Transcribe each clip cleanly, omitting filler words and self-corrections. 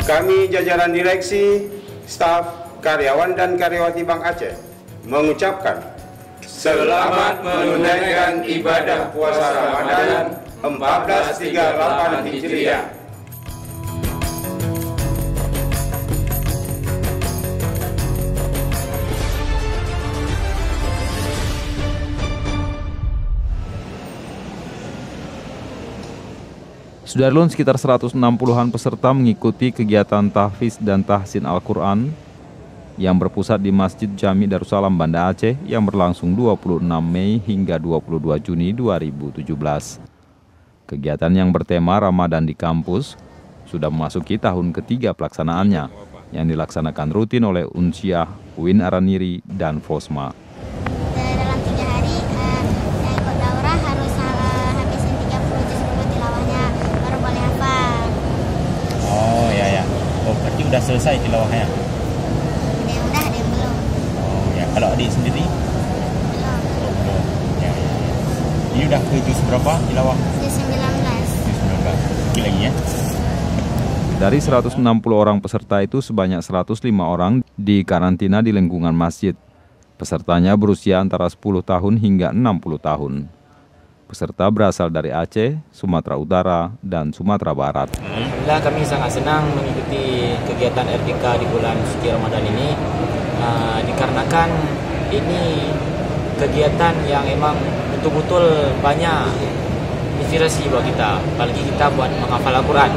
Kami jajaran direksi, staf, karyawan dan karyawati Bank Aceh mengucapkan selamat menunaikan ibadah puasa Ramadan 1438 Hijriah. Sudarlun, sekitar 160-an peserta mengikuti kegiatan tahfiz dan tahsin Al-Quran yang berpusat di Masjid Jami Darussalam Banda Aceh yang berlangsung 26 Mei hingga 22 Juni 2017. Kegiatan yang bertema Ramadan di kampus sudah memasuki tahun ketiga pelaksanaannya yang dilaksanakan rutin oleh Unsiah, UIN Araniri, dan Fosma. Dalam 3 hari saya ikut daurah harus habisin 30 juz dulu tilawahnya baru boleh hafal. Oh ya. Oh berarti udah selesai tilawahnya? Ada yang udah, ada yang belum. Oh ya. Kalau adik sendiri? Belum. Oh belum. Ya. Ini udah ke juz berapa tilawah? Juz 19. Juz 19. Lagi lagi ya. Dari 160 orang peserta itu sebanyak 105 orang dikarantina di lingkungan masjid. Pesertanya berusia antara 10 tahun hingga 60 tahun. Peserta berasal dari Aceh, Sumatera Utara, dan Sumatera Barat. Alhamdulillah kami sangat senang mengikuti kegiatan RPK di bulan suci Ramadan ini, dikarenakan ini kegiatan yang emang betul-betul banyak inspirasi buat kita, apalagi kita buat menghafal Al-Quran.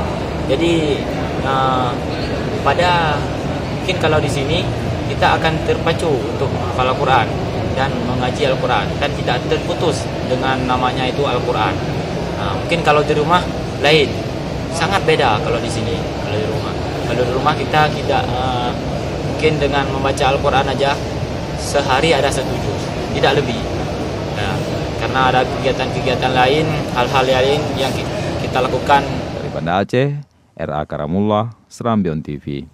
Jadi mungkin kalau di sini kita akan terpacu untuk menghafal Al-Quran dan mengaji Al-Quran dan tidak terputus dengan namanya itu Al-Quran. Mungkin kalau di rumah lain, sangat beda kalau di sini. Kalau di rumah kita tidak mungkin dengan membaca Al-Quran aja sehari ada 1 juz, tidak lebih. Karena ada kegiatan-kegiatan lain, hal-hal lain yang kita lakukan. Dari Banda Aceh, R.A. Karamullah, Serambion TV.